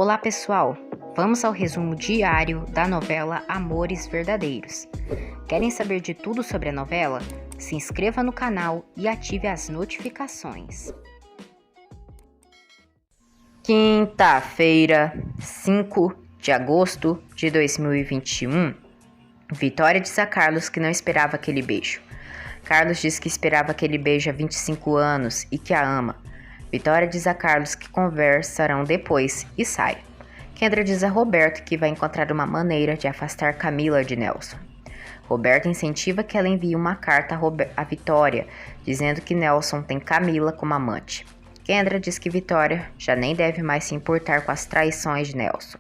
Olá pessoal, vamos ao resumo diário da novela Amores Verdadeiros. Querem saber de tudo sobre a novela? Se inscreva no canal e ative as notificações. Quinta-feira, 5 de agosto de 2021. Vitória diz a Carlos que não esperava aquele beijo. Carlos diz que esperava aquele beijo há 25 anos e que a ama. Vitória diz a Carlos que conversarão depois e sai. Kendra diz a Roberto que vai encontrar uma maneira de afastar Camila de Nelson. Roberto incentiva que ela envie uma carta a Vitória, dizendo que Nelson tem Camila como amante. Kendra diz que Vitória já nem deve mais se importar com as traições de Nelson.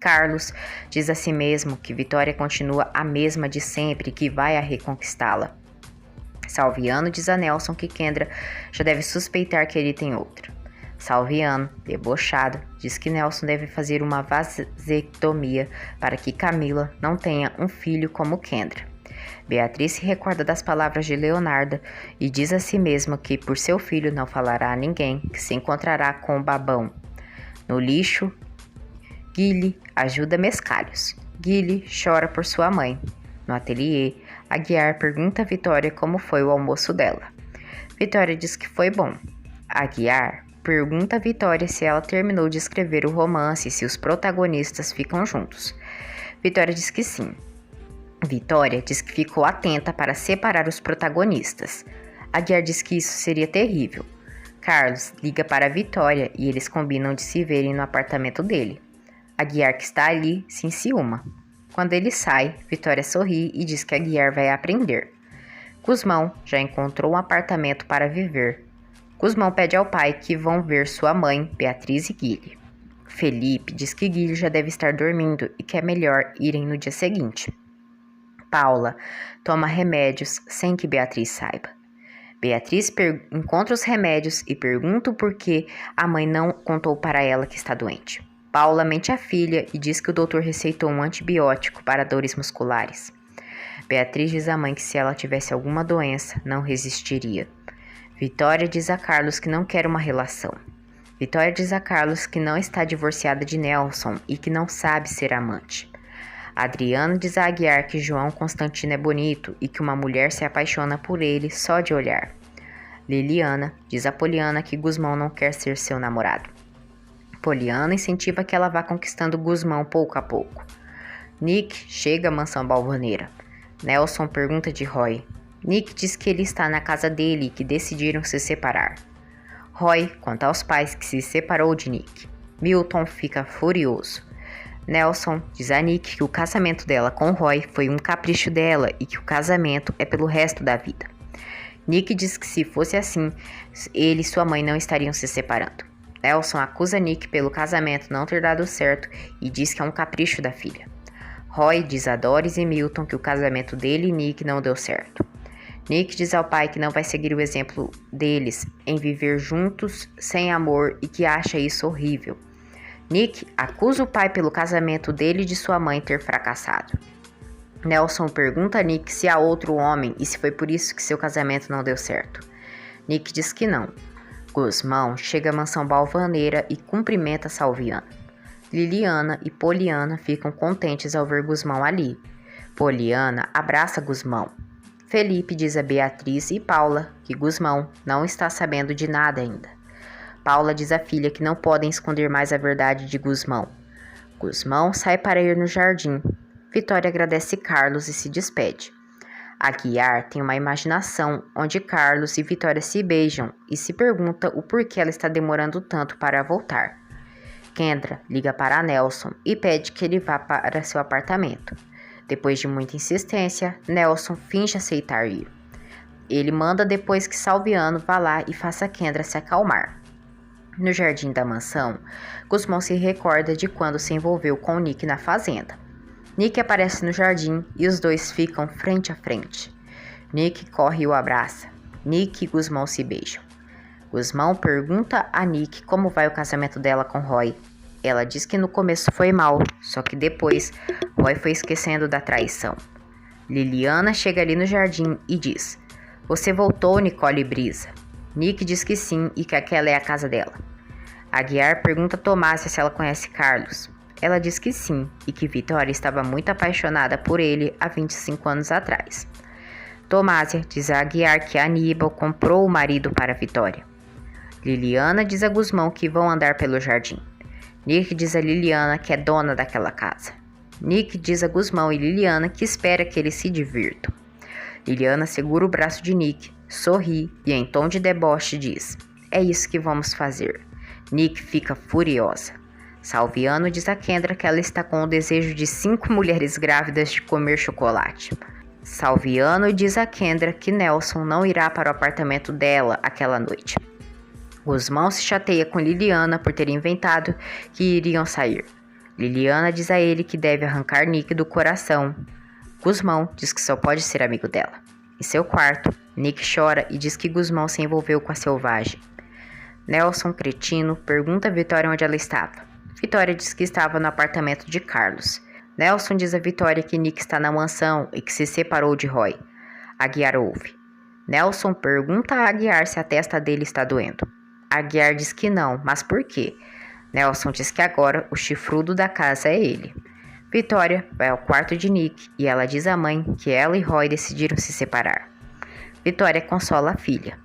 Carlos diz a si mesmo que Vitória continua a mesma de sempre e que vai a reconquistá-la. Salviano diz a Nelson que Kendra já deve suspeitar que ele tem outra. Salviano, debochado, diz que Nelson deve fazer uma vasectomia para que Camila não tenha um filho como Kendra. Beatriz se recorda das palavras de Leonarda e diz a si mesma que por seu filho não falará a ninguém, que se encontrará com o babão. No lixo, Guile ajuda Mescalhos. Guile chora por sua mãe. No ateliê, Aguiar pergunta a Vitória como foi o almoço dela. Vitória diz que foi bom. Aguiar pergunta a Vitória se ela terminou de escrever o romance e se os protagonistas ficam juntos. Vitória diz que sim. Vitória diz que ficou atenta para separar os protagonistas. Aguiar diz que isso seria terrível. Carlos liga para Vitória e eles combinam de se verem no apartamento dele. Aguiar, que está ali, se enciuma. Quando ele sai, Vitória sorri e diz que Aguiar vai aprender. Gusmão já encontrou um apartamento para viver. Gusmão pede ao pai que vão ver sua mãe, Beatriz e Guile. Felipe diz que Guile já deve estar dormindo e que é melhor irem no dia seguinte. Paula toma remédios sem que Beatriz saiba. Beatriz encontra os remédios e pergunta por que a mãe não contou para ela que está doente. Paula mente à filha e diz que o doutor receitou um antibiótico para dores musculares. Beatriz diz à mãe que se ela tivesse alguma doença, não resistiria. Vitória diz a Carlos que não quer uma relação. Vitória diz a Carlos que não está divorciada de Nelson e que não sabe ser amante. Adriano diz a Aguiar que João Constantino é bonito e que uma mulher se apaixona por ele só de olhar. Liliana diz a Poliana que Gusmão não quer ser seu namorado. Poliana incentiva que ela vá conquistando Gusmão pouco a pouco. Nick chega à mansão Balvaneira. Nelson pergunta de Roy. Nick diz que ele está na casa dele e que decidiram se separar. Roy conta aos pais que se separou de Nick. Milton fica furioso. Nelson diz a Nick que o casamento dela com Roy foi um capricho dela e que o casamento é pelo resto da vida. Nick diz que se fosse assim, ele e sua mãe não estariam se separando. Nelson acusa Nick pelo casamento não ter dado certo e diz que é um capricho da filha. Roy diz a Doris e Milton que o casamento dele e Nick não deu certo. Nick diz ao pai que não vai seguir o exemplo deles em viver juntos sem amor e que acha isso horrível. Nick acusa o pai pelo casamento dele e de sua mãe ter fracassado. Nelson pergunta a Nick se há outro homem e se foi por isso que seu casamento não deu certo. Nick diz que não. Gusmão chega à mansão Balvaneira e cumprimenta Salviano. Liliana e Poliana ficam contentes ao ver Gusmão ali. Poliana abraça Gusmão. Felipe diz a Beatriz e Paula que Gusmão não está sabendo de nada ainda. Paula diz à filha que não podem esconder mais a verdade de Gusmão. Gusmão sai para ir no jardim. Vitória agradece Carlos e se despede. Aguiar tem uma imaginação onde Carlos e Vitória se beijam e se pergunta o porquê ela está demorando tanto para voltar. Kendra liga para Nelson e pede que ele vá para seu apartamento. Depois de muita insistência, Nelson finge aceitar ir. Ele manda depois que Salviano vá lá e faça Kendra se acalmar. No jardim da mansão, Gusmão se recorda de quando se envolveu com Nick na fazenda. Nick aparece no jardim e os dois ficam frente a frente. Nick corre e o abraça. Nick e Gusmão se beijam. Gusmão pergunta a Nick como vai o casamento dela com Roy. Ela diz que no começo foi mal, só que depois Roy foi esquecendo da traição. Liliana chega ali no jardim e diz: "Você voltou, Nicole Brisa?" Nick diz que sim e que aquela é a casa dela. Aguiar pergunta a Tomásia se ela conhece Carlos. Ela diz que sim e que Vitória estava muito apaixonada por ele há 25 anos atrás. Tomásia diz a Aguiar que Aníbal comprou o marido para Vitória. Liliana diz a Gusmão que vão andar pelo jardim. Nick diz a Liliana que é dona daquela casa. Nick diz a Gusmão e Liliana que espera que eles se divirtam. Liliana segura o braço de Nick, sorri e em tom de deboche diz: é isso que vamos fazer. Nick fica furiosa. Salviano diz a Kendra que ela está com o desejo de 5 mulheres grávidas de comer chocolate. Salviano diz a Kendra que Nelson não irá para o apartamento dela aquela noite. Gusmão se chateia com Liliana por ter inventado que iriam sair. Liliana diz a ele que deve arrancar Nick do coração. Gusmão diz que só pode ser amigo dela. Em seu quarto, Nick chora e diz que Gusmão se envolveu com a selvagem. Nelson, cretino, pergunta a Vitória onde ela estava. Vitória diz que estava no apartamento de Carlos. Nelson diz a Vitória que Nick está na mansão e que se separou de Roy. Aguiar ouve. Nelson pergunta a Aguiar se a testa dele está doendo. Aguiar diz que não, mas por quê? Nelson diz que agora o chifrudo da casa é ele. Vitória vai ao quarto de Nick e ela diz à mãe que ela e Roy decidiram se separar. Vitória consola a filha.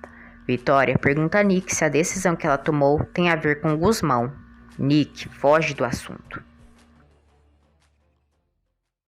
Vitória pergunta a Nick se a decisão que ela tomou tem a ver com Gusmão. Nick foge do assunto.